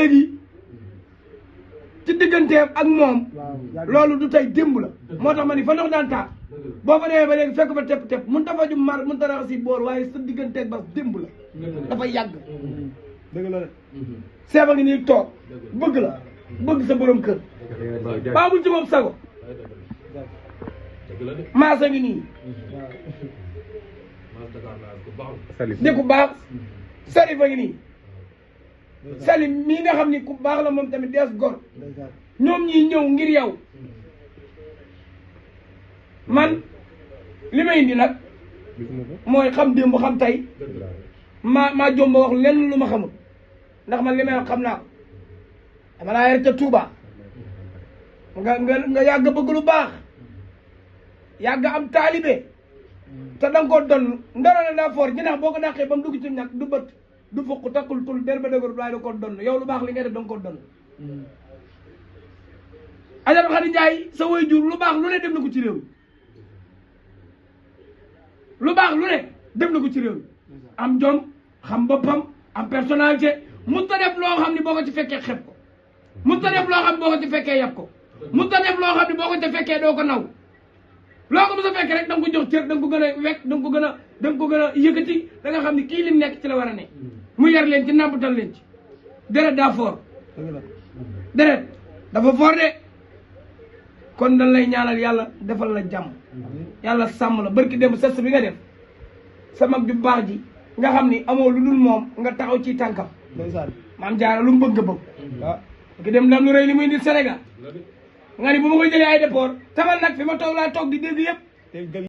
léegi ci digganteem ak moom loolu du tey démb la moo tax ma ni fa ndox daan taa boo fa demee ba léegi fekk fa tepp-tepp mun ta faju mar mun ta raxasi boor waaye sa digganteeg bas démb la dafa yàgg dëgg la de seeba ngi nii toog bëgg la bëgg sa borom kër baabuñ ci moom sago maasa ngi nii di ku baax Salif a ngi nii Salif mii nga xam ni ku baax la moom tamit dees gor ñoom ñii ñëw ngir yow man li may indi nag mooy xam démb xam tey maa jomba wax lenn lu ma xamul ndax man li may wax xam naa ko dama laa yar ca Touba nga yàgg bëgg lu baax yàgg am taalibe te da nga koo donn ndoro ne daa foor jinax boo ko dàqee ba mu dugg ci ñàkk du bët du fukk takkul tul der ba dëgër waaye da koo donn yow lu baax li ngay def da nga koo donn Adja Khady Ndiaye sa waajur lu baax lu ne def na ko ci réew mi lu baax lu ne def na ko ci réew mi am jom xam boppam am personnalité mun ta def loo xam ni boo ko ci fekkee xeb ko mun ta def loo xam ne boo ko ci fekkee yab ko mun ta def loo xam ne boo ko ci fekkee doo ko naw loo ko mos a fekk rek da nga ko jox cër da nga ko gën a wekk da nga ko gën a da nga ko gën a yëkkati da nga xam ne kii lim nekk ci la war a ne mu yar leen ci nàmpatal leen ci deret daa foor deret dafa foor de kon dañ lay ñaanal yàlla defal la jàmm yàlla sàmm la barki dem sess bi nga def sa mag ju baax ji nga xam ni amoo lu dul moom nga taxaw ci tànkam maam jaara lu mu bëgg nga bëgg barki dem ndam lu rëy li muy indi Sénégal nga ni bu ma koy jëlee ay déport tamal nag fi ma toog laa toog di dégg yëpp